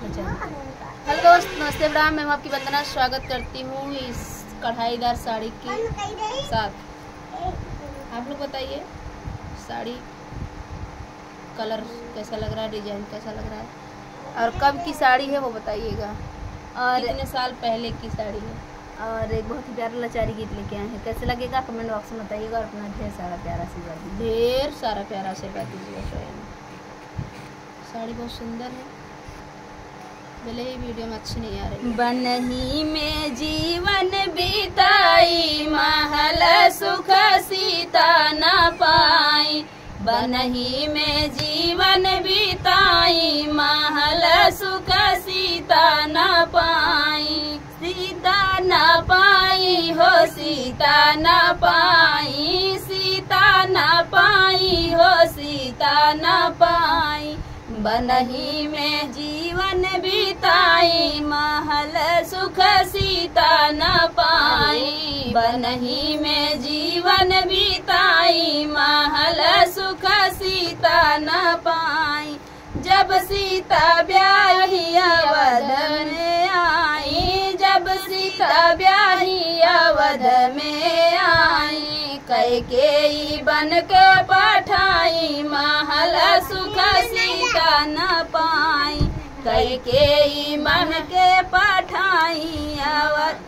तो चलते। हेलो दोस्त, नमस्ते ब्राह्म, मैं आपकी वंदना स्वागत करती हूँ इस कढ़ाईदार साड़ी के साथ। आप लोग बताइए साड़ी कलर कैसा लग रहा है, डिजाइन कैसा लग रहा है और कब की साड़ी है वो बताइएगा, और कितने साल पहले की साड़ी है। और एक बहुत ही प्यारा लाचारी गीत लेके आए हैं, कैसे लगेगा कमेंट बॉक्स में बताइएगा और अपना ढेर सारा प्यारा आशीर्वाद दीजिए। ढेर सारा प्यारा आशीर्वाद दीजिएगा। साड़ी बहुत सुंदर है, भले ही वीडियो में अच्छी नहीं आ रही। बनही में जीवन बीताई, महल सुख सीता न पाई। बनही में जीवन बीताई, महल सुख सीता न पाई। सीता न पाई हो, सीता न पाई, सीता न पाई हो, सीता न पाई। बनही में जीवन बीताई, महल सुख सीता न पाई। बनही में जीवन बीताई, महल सुख सीता न पाई। जब सीता ब्याही अवध में आई, जब सीता ब्याही अवध में आई। कैकेयी बन के पठाई, महल सुख सीता न पाई। कैकेयी बन के पठाई अवध,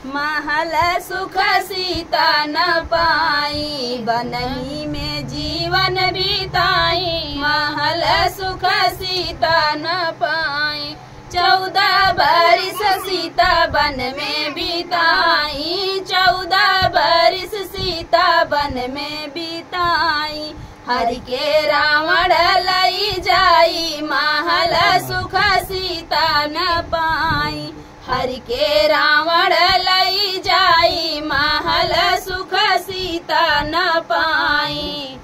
महल सुख सीता न पाई। बनही में जीवन बीताई, महल सुख सीता न पाई। 14 बरिस सीता वन में बीताई, 14 बरिस सीता वन में बीताई। हरि के रावण लई जाई, महल सुख सीता न पाई। हरि के रावण लई जाई, महल सुख सीता न पाई।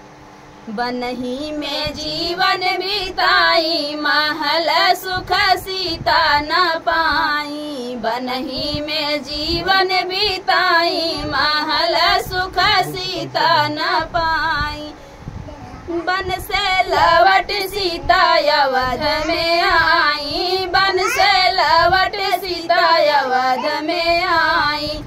बनही में जीवन बीताई, महल सुख सीता न पाई। बनही में जीवन बीताई, महल सुख सीता न पाई। बन से लवट सीता अवध में आई, बन से लवट सीता अवध में आई।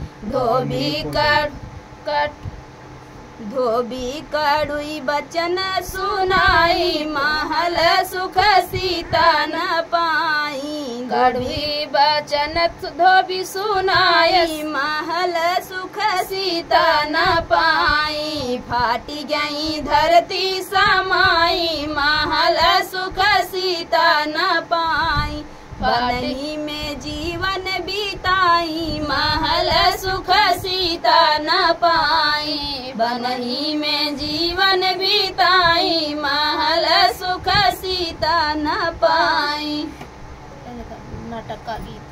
धोबी कड़ुई बचन सुनाई, महल सुख सीता न पाई। कड़वी बचन धोबी सुनाई, महल सुख सीता न पाई। फाटी गई धरती समाई, महल सुख सीता न पाई। बनही में जीवन बीताई, महल सुख सीता न पाई। बनही में जीवन बीताई, महल सुख सीता न पाई। नाटक का गीत।